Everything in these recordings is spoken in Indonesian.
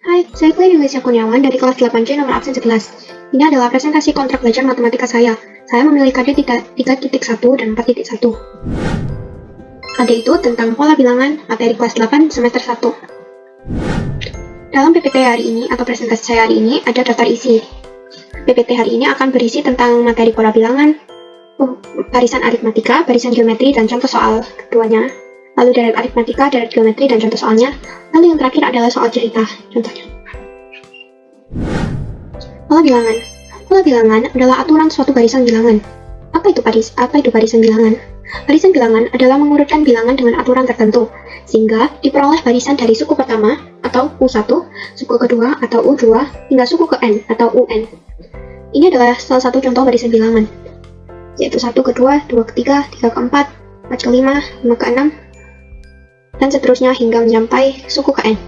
Hai, saya Clay Indonesia Kurniawan dari kelas 8C nomor absen 11. Ini adalah presentasi kontrak belajar matematika saya. Saya memilih KD 3.1 dan 4.1. KD itu tentang pola bilangan materi kelas 8 semester 1. Dalam PPT hari ini atau presentasi saya hari ini ada daftar isi. PPT hari ini akan berisi tentang materi pola bilangan, barisan aritmatika, barisan geometri, dan contoh soal keduanya. Lalu deret aritmatika, deret geometri, dan contoh soalnya. Lalu yang terakhir adalah soal cerita, contohnya. Pola bilangan. Pola bilangan adalah aturan suatu barisan bilangan. Apa itu barisan bilangan? Barisan bilangan adalah mengurutkan bilangan dengan aturan tertentu, sehingga diperoleh barisan dari suku pertama atau U1, suku kedua atau U2, hingga suku ke N atau UN. Ini adalah salah satu contoh barisan bilangan, yaitu 1 ke 2, 2 ke 3, 3 ke 4, 4 ke 5, 5 ke 6, dan seterusnya hingga mencapai suku ke N.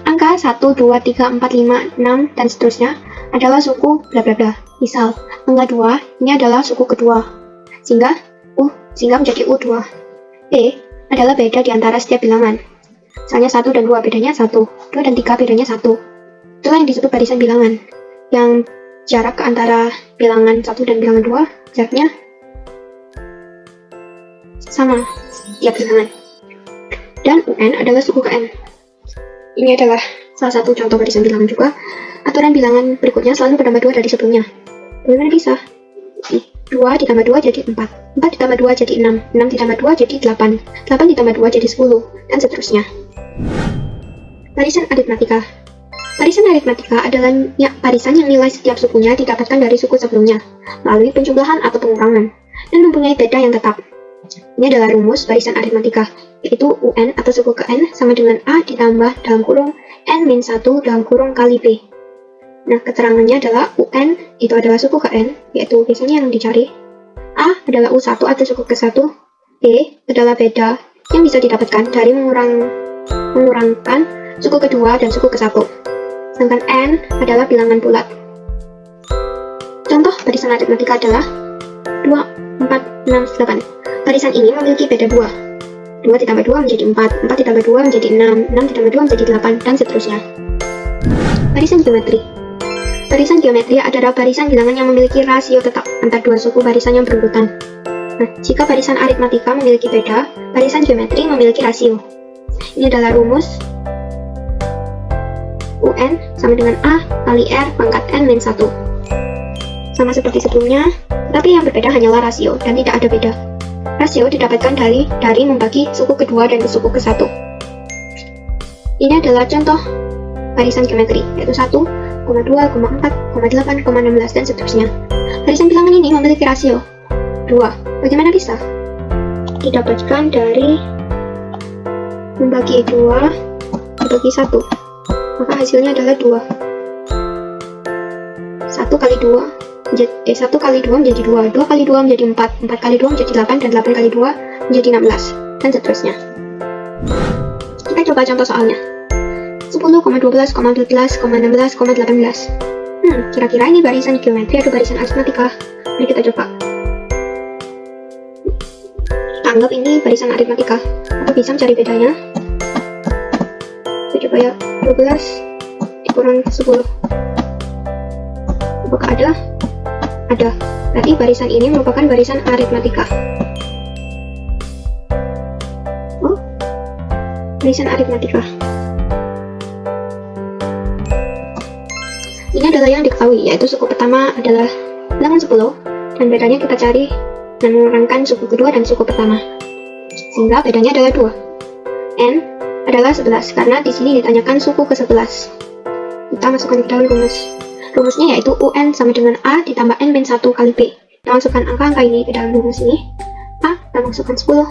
Angka 1, 2, 3, 4, 5, 6, dan seterusnya adalah suku bla bla bla. Misal, angka 2 ini adalah suku kedua, sehingga menjadi U2. E adalah beda di antara setiap bilangan. Misalnya 1 dan 2 bedanya 1, 2 dan 3 bedanya 1. Itulah yang disebut barisan bilangan, yang jarak ke antara bilangan 1 dan bilangan 2, jaraknya sama tiap bilangan. Dan UN adalah suku ke N. Ini adalah salah satu contoh barisan bilangan juga. Aturan bilangan berikutnya selalu bertambah 2 dari sebelumnya. Bagaimana bisa? 2 ditambah 2 jadi 4, 4 ditambah 2 jadi 6, 6 ditambah 2 jadi 8, 8 ditambah 2 jadi 10, dan seterusnya. Barisan aritmatika. Barisan aritmatika adalah barisan yang nilai setiap sukunya didapatkan dari suku sebelumnya, melalui penjumlahan atau pengurangan, dan mempunyai beda yang tetap. Ini adalah rumus barisan aritmatika, yaitu UN atau suku ke N sama dengan A ditambah dalam kurung N-1 dalam kurung kali B. Nah, keterangannya adalah UN itu adalah suku ke N, yaitu biasanya yang dicari. A adalah U1 atau suku ke 1. B adalah beda yang bisa didapatkan dari mengurangkan suku kedua dan suku ke 1. Sedangkan N adalah bilangan bulat. Contoh barisan aritmatika adalah 2, 4, 6, 8. Barisan ini memiliki beda 2. 2 ditambah 2 menjadi 4, 4 ditambah 2 menjadi 6, 6 ditambah 2 menjadi 8, dan seterusnya. Barisan geometri. Barisan geometri adalah barisan bilangan yang memiliki rasio tetap antar dua suku barisan yang berurutan. Nah, jika barisan aritmatika memiliki beda, barisan geometri memiliki rasio. Ini adalah rumus UN sama dengan A kali R pangkat N-1. Sama seperti sebelumnya, tapi yang berbeda hanyalah rasio dan tidak ada beda. Rasio didapatkan dari membagi suku kedua dan suku ke 1. Ini adalah contoh barisan geometri, yaitu 1, 2, 4, 8, 16, dan seterusnya. Barisan bilangan ini memiliki rasio 2. Bagaimana bisa? Didapatkan dari membagi 2 dibagi 1. Maka hasilnya adalah 2. 1 kali 2 menjadi 2, 2 kali 2 menjadi 4, 4 kali 2 menjadi 8, dan 8 kali 2 menjadi 16, dan seterusnya. Kita coba contoh soalnya. 10, 12, 14, 16, 18. Kira-kira ini barisan geometri atau barisan aritmatika? Mari kita coba. Kita anggap ini barisan aritmatika, atau bisa mencari bedanya. Kita coba ya, 12 dikurang 10. Apakah ada? Ada. Berarti barisan ini merupakan barisan aritmatika. Oh, barisan aritmatika. Ini adalah yang diketahui, yaitu suku pertama adalah bilangan 10, dan bedanya kita cari dan mengurangkan suku kedua dan suku pertama, sehingga bedanya adalah 2. N adalah 11, karena di sini ditanyakan suku ke 11. Kita masukkan ke dalam rumus. Rumusnya yaitu UN sama dengan A ditambah N-1 kali B. Kita masukkan angka-angka ini ke dalam rumus ini. A, kita masukkan 10.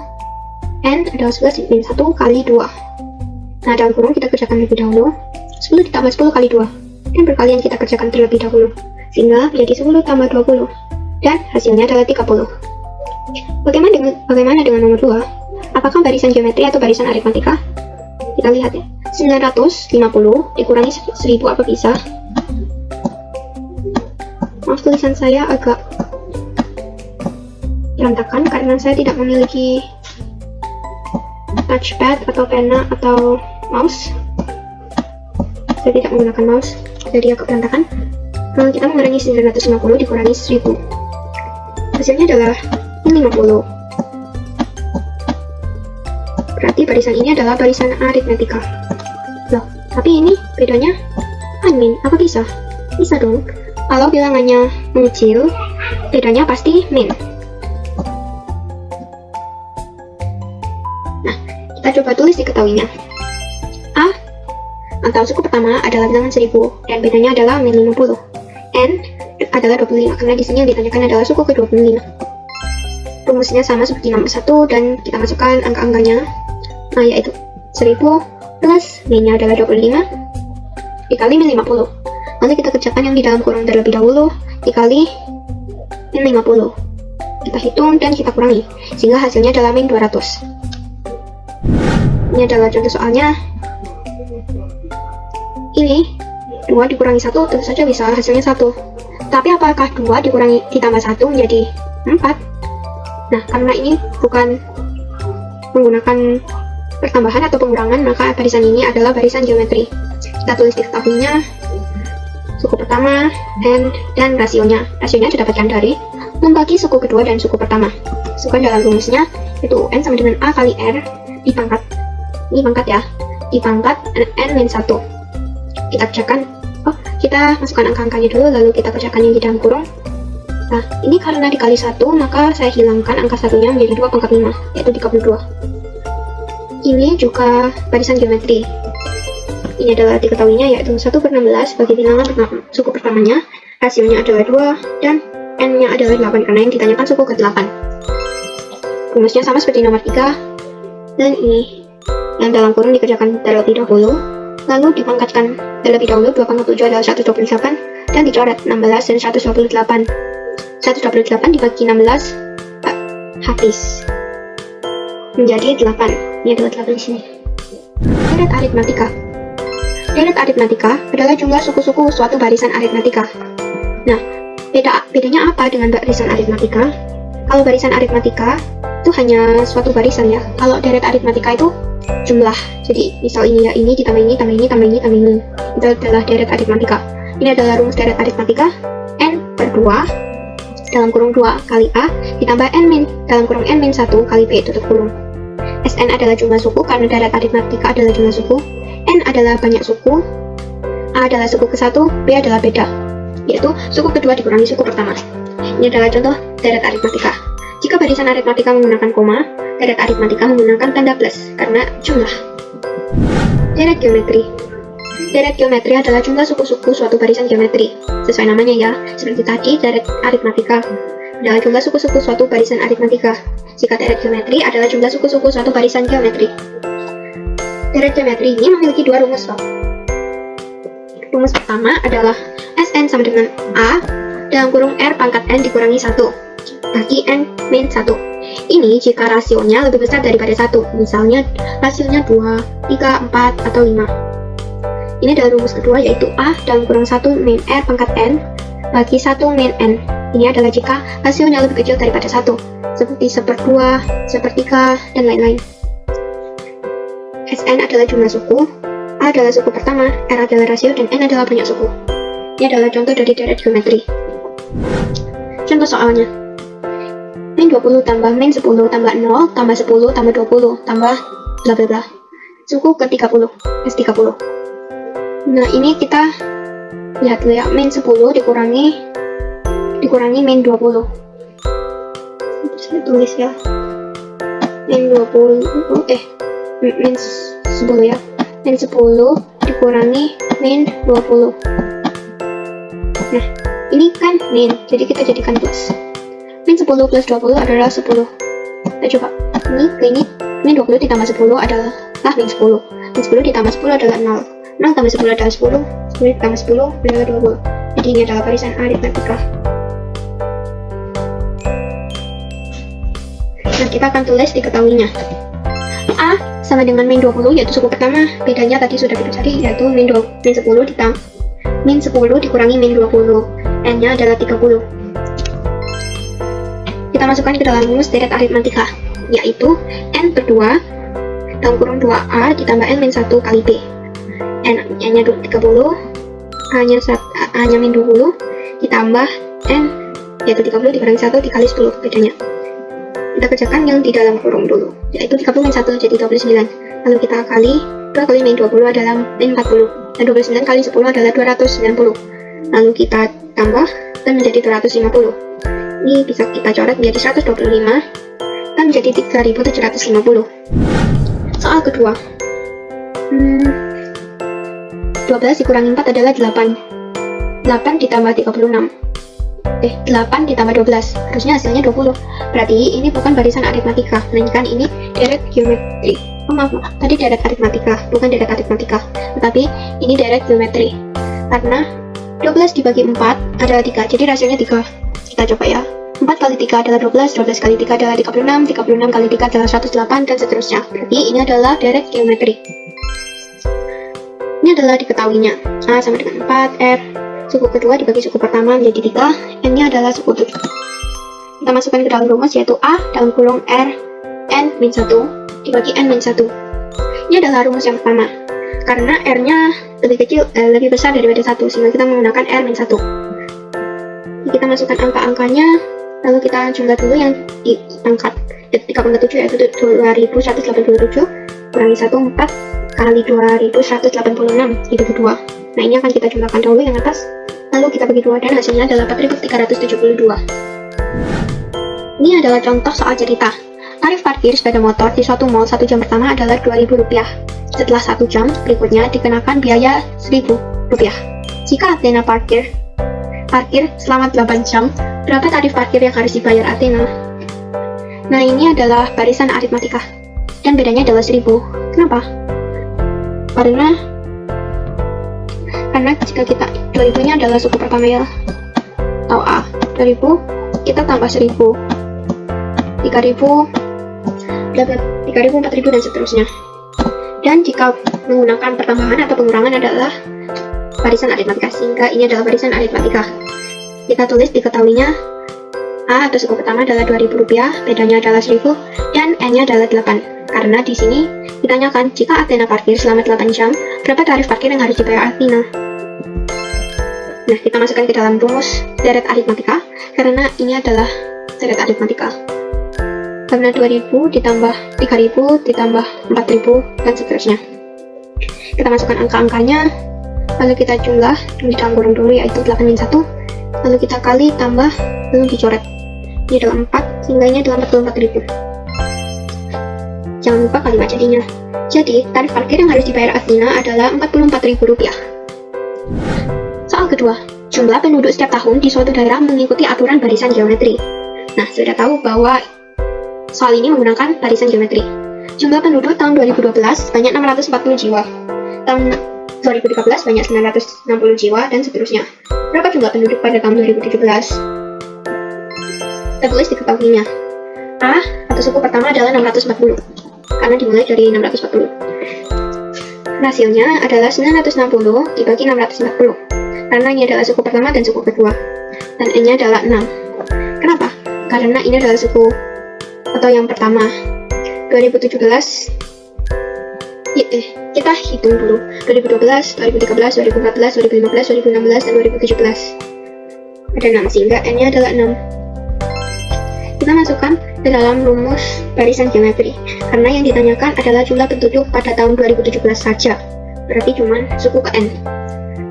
N adalah 11 min 1 kali 2. Nah, dalam kurung kita kerjakan lebih dahulu. 10 ditambah 10 kali 2. Dan perkalian kita kerjakan terlebih dahulu, sehingga menjadi 10 tambah 20, dan hasilnya adalah 30. Bagaimana dengan nomor 2? Apakah barisan geometri atau barisan aritmatika? Kita lihat ya. 950 dikurangi 1000 apa bisa? Maaf, tulisan saya agak berantakan karena saya tidak memiliki touchpad atau pena atau mouse. saya tidak menggunakan mouse jadi agak berantakan. Kita mengurangi 950 dikurangi 1000, hasilnya adalah min 50. Berarti barisan ini adalah barisan aritmetika. Loh, tapi ini bedanya kan min, apa bisa? Bisa dong. Kalau bilangannya mengecil, bedanya pasti min. Nah, kita coba tulis diketahuinya. A atau suku pertama adalah bilangan 1000 dan bedanya adalah min 50. N adalah 25 karena di sini yang ditanyakan adalah suku ke-25. Rumusnya sama seperti nomor 1 dan kita masukkan angka-angkanya. Nah, yaitu 1000 plus min-nya adalah 25 dikali min 50. Nanti kita kerjakan yang di dalam kurung terlebih dahulu dikali min 50. Kita hitung dan kita kurangi sehingga hasilnya adalah min 200. Ini adalah contoh soalnya. Ini 2 dikurangi 1 tentu saja bisa hasilnya 1. Tapi apakah 2 dikurangi ditambah 1 menjadi 4? Nah, karena ini bukan menggunakan pertambahan atau pengurangan, maka barisan ini adalah barisan geometri. Kita tulis diketahuinya suku pertama, N, dan rasionya. Rasionya didapatkan dari membagi suku kedua dan suku pertama. Masukkan dalam rumusnya, yaitu N sama dengan A kali R dipangkat. Ini pangkat ya, dipangkat N min 1. Kita kerjakan, kita masukkan angka-angkanya dulu, lalu kita kerjakan yang di dalam kurung. Nah, ini karena dikali 1, maka saya hilangkan angka satunya menjadi 2 pangkat 5, yaitu 32. Ini juga barisan geometri. Ini adalah diketahuinya yaitu 1/16 bagi bilangan suku pertamanya, rasionya adalah 2, dan N-nya adalah 8 karena yang ditanyakan suku ke-8. Rumusnya sama seperti nomor 3, dan ini yang dalam kurung dikerjakan terlebih dahulu, lalu dipangkatkan terlebih dahulu. 2 pangkat 7 adalah 128, dan dicoret 16 dan 128. 128 dibagi 16 habis menjadi 8. Ini adalah 8 di sini. Deret aritmatika. Deret aritmatika adalah jumlah suku-suku suatu barisan aritmatika. Nah, bedanya apa dengan barisan aritmatika? Kalau barisan aritmatika itu hanya suatu barisan ya. Kalau deret aritmatika itu jumlah. Jadi misal ini ya, ini ditambah ini, tambah ini, tambah ini, tambah ini. Itu adalah deret aritmatika. Ini adalah rumus deret aritmatika. N/2 dalam kurung 2 kali A ditambah N min dalam kurung N min 1 kali B tutup kurung. Sn adalah jumlah suku karena deret aritmatika adalah jumlah suku. N adalah banyak suku, A adalah suku ke-1, B adalah beda, yaitu suku kedua dikurangi suku pertama. Ini adalah contoh deret aritmatika. Jika barisan aritmatika menggunakan koma, deret aritmatika menggunakan tanda plus karena jumlah. Deret geometri. Deret geometri adalah jumlah suku-suku suatu barisan geometri. Sesuai namanya ya, seperti tadi deret aritmatika adalah jumlah suku-suku suatu barisan aritmatika. Jika deret geometri adalah jumlah suku-suku suatu barisan geometri. Deret geometri ini memiliki 2 rumus loh. Rumus pertama adalah Sn sama dengan A dalam kurung R pangkat N dikurangi 1 bagi N min 1. Ini jika rasionya lebih besar daripada 1, misalnya rasionya 2, 3, 4, atau 5. Ini adalah rumus kedua yaitu A dalam kurung 1 min R pangkat N bagi 1 min N. Ini adalah jika rasionya lebih kecil daripada 1, seperti 1/2, 1/3, dan lain-lain. Sn adalah jumlah suku, A adalah suku pertama, R adalah rasio, dan N adalah banyak suku. Ini adalah contoh dari deret geometri. Contoh soalnya. Min 20 tambah min 10 tambah 0 tambah 10 tambah 20 tambah bla bla bla. Suku ke-30, S30. Nah, ini kita lihat dulu ya, min 10 dikurangi min 20. Saya tulis ya. Min 20 min 10 ya. Min 10 dikurangi min 20. Nah, ini kan min, jadi kita jadikan plus. Min 10 plus 20 adalah 10. Kita coba. Ini min 20 ditambah 10 adalah min 10. Min 10 ditambah 10 adalah 0. 0 tambah 10 adalah 10. 10 ditambah 10 adalah 20. Jadi ini adalah barisan aritmatika. Nah, kita akan tulis diketahuinya. A sama dengan min 20 yaitu suku pertama. Bedanya tadi sudah kita cari yaitu min 10 dikurangi min 20. N-nya adalah 30. Kita masukkan ke dalam rumus deret aritmatika, yaitu N/2 dalam kurung 2A ditambah N min 1 kali B. N-nya 30, A-nya min 20, ditambah N, yaitu 30 dikurangi 1 dikali 10 bedanya. Kita kerjakan yang di dalam kurung dulu, yaitu 30 min 1 jadi 29. Lalu kita kali 2 kali min 20 adalah min 40, dan 29 kali 10 adalah 290. Lalu kita tambah dan menjadi 250. Ini bisa kita coret menjadi 125 dan menjadi 3750. Soal kedua, 12 dikurangi 4 adalah 8. 8 ditambah 36. 8 ditambah 12. Harusnya hasilnya 20. Berarti ini bukan barisan aritmatika, melainkan ini deret geometri. Maaf, tadi deret aritmatika, bukan deret aritmatika. Tetapi ini deret geometri. Karena 12 dibagi 4 adalah 3, jadi rasionya 3. Kita coba ya. 4 kali 3 adalah 12, 12 kali 3 adalah 36, 36 kali 3 adalah 108, dan seterusnya. Berarti ini adalah deret geometri. Ini adalah diketahuinya. A sama dengan 4, R. Suku kedua dibagi suku pertama menjadi 3, N-nya adalah suku 7. Kita masukkan ke dalam rumus, yaitu A dalam kurung R, N min 1 dibagi N min 1. Ini adalah rumus yang pertama. Karena R-nya lebih besar daripada 1, sehingga kita menggunakan R min 1. Kita masukkan angka-angkanya, lalu kita jumlah dulu yang diangkat. 3,7 yaitu 2187 kurangi 1, 4 kali 2186 dibagi 2. Nah, ini akan kita jumlahkan dahulu yang atas, lalu kita bagi 2 dan hasilnya adalah 4372. Ini adalah contoh soal cerita. Tarif parkir sepeda motor di suatu mall 1 jam pertama adalah Rp2.000. Setelah 1 jam berikutnya dikenakan biaya Rp1.000. Jika Athena parkir selama 8 jam, berapa tarif parkir yang harus dibayar Athena? Nah, ini adalah barisan aritmatika, dan bedanya adalah 1000. Kenapa? Karena jika kita 2000 nya adalah suku pertama ya, atau A, 2000 kita tambah 1000, 3000, 4000 dan seterusnya. Dan jika menggunakan pertambahan atau pengurangan adalah barisan aritmatika, sehingga ini adalah barisan aritmatika. Kita tulis diketahuinya A atau suku pertama adalah Rp2.000, bedanya adalah 1000, dan N-nya adalah 8. Karena di sini ditanyakan jika Athena parkir selama 8 jam, berapa tarif parkir yang harus dibayar Athena? Nah, kita masukkan ke dalam rumus deret aritmatika, karena ini adalah deret aritmatika. Karena 2000 ditambah 3000 ditambah 4000 dan seterusnya. Kita masukkan angka-angkanya, lalu kita jumlah di dalam kurung dulu, yaitu 8 min 1, lalu kita kali tambah, lalu dicoret. Ini adalah 4, sehingga ini adalah 44.000. Jangan lupa kalimat jadinya. Jadi, tarif parkir yang harus dibayar Athena adalah Rp44.000. Soal kedua, jumlah penduduk setiap tahun di suatu daerah mengikuti aturan barisan geometri. Nah, sudah tahu bahwa soal ini menggunakan barisan geometri. Jumlah penduduk tahun 2012 banyak 640 jiwa. Tahun 2013 banyak 960 jiwa, dan seterusnya. Berapa jumlah penduduk pada tahun 2017? Kita tulis diketahuinya. A atau suku pertama adalah 640, karena dimulai dari 640. Rasionya adalah 960 dibagi 640, karena ini adalah suku pertama dan suku kedua, dan N-nya adalah 6. Kenapa? Karena ini adalah suku atau yang pertama. 2017, kita hitung dulu. 2012, 2013, 2014, 2015, 2016, dan 2017. Ada 6, sehingga N-nya adalah 6. Kita masukkan ke dalam rumus barisan geometri, karena yang ditanyakan adalah jumlah penduduk pada tahun 2017 saja, berarti cuma suku ke N,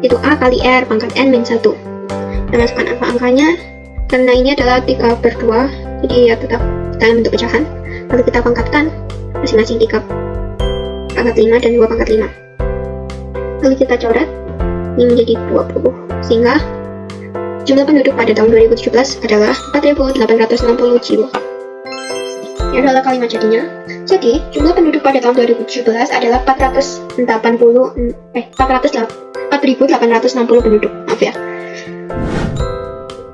itu A kali R pangkat N min 1. Kita masukkan angka-angkanya, karena ini adalah 3/2, jadi ya tetap dalam bentuk pecahan, lalu kita pangkatkan masing-masing 3 pangkat 5 dan 2 pangkat 5, lalu kita coret, ini menjadi 20, sehingga jumlah penduduk pada tahun 2017 adalah 4.860 jiwa. Ini adalah kalimat jadinya. Jadi, jumlah penduduk pada tahun 2017 adalah 4.860 penduduk. Maaf ya.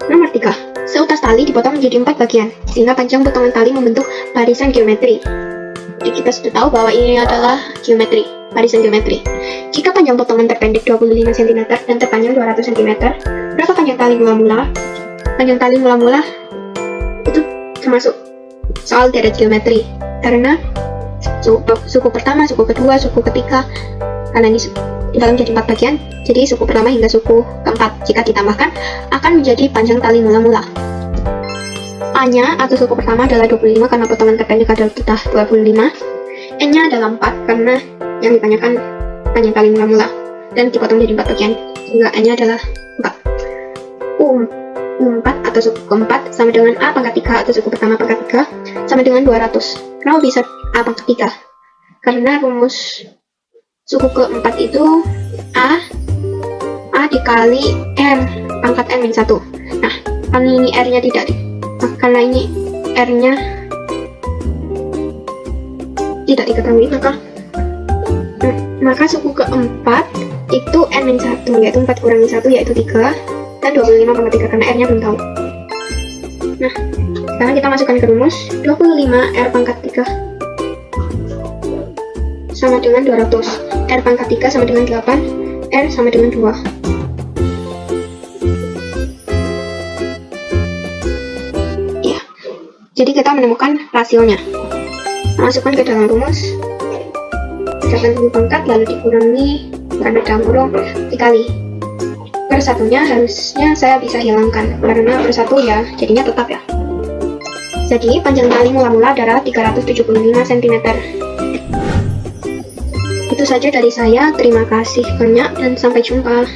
Nomor 3. Seutas tali dipotong menjadi 4 bagian, sehingga panjang potongan tali membentuk barisan geometri. Jadi kita sudah tahu bahwa ini adalah geometri, barisan geometri. Jika panjang potongan terpendek 25 cm dan terpanjang 200 cm, berapa panjang tali mula-mula? Panjang tali mula-mula itu termasuk soal deret geometri, karena suku pertama, suku kedua, suku ketiga, karena ini di dalam jadi 4 bagian. Jadi suku pertama hingga suku keempat jika ditambahkan akan menjadi panjang tali mula-mula. A-nya atau suku pertama adalah 25 karena potongan terpendek adalah 25. N-nya adalah 4 karena yang ditanyakan panjang tali mula-mula dan dipotong jadi 4 bagian sehingga N-nya adalah 4. U4 atau suku keempat sama dengan A pangkat 3 atau suku pertama pangkat 3 sama dengan 200. Kenapa bisa A pangkat 3? Karena rumus suku keempat itu A dikali R pangkat N-1. Nah, karena ini R-nya karena ini R-nya tidak diketahui, maka suku keempat itu N-1, yaitu 4 kurangi 1 yaitu 3, dan 25 pangkat 3 karena R-nya belum tahu. Nah, sekarang kita masukkan ke rumus 25 R pangkat 3 sama dengan 200. R pangkat 3 sama dengan 8, R sama dengan 2. Ya, jadi kita menemukan rasionya. Masukkan ke dalam rumus 80 pangkat lalu dikurangi karena dalam kurung dikali per satunya. Harusnya saya bisa hilangkan karena per satu ya jadinya tetap ya. Jadi panjang tali mula-mula adalah 375 cm. Itu saja dari saya, terima kasih banyak dan sampai jumpa.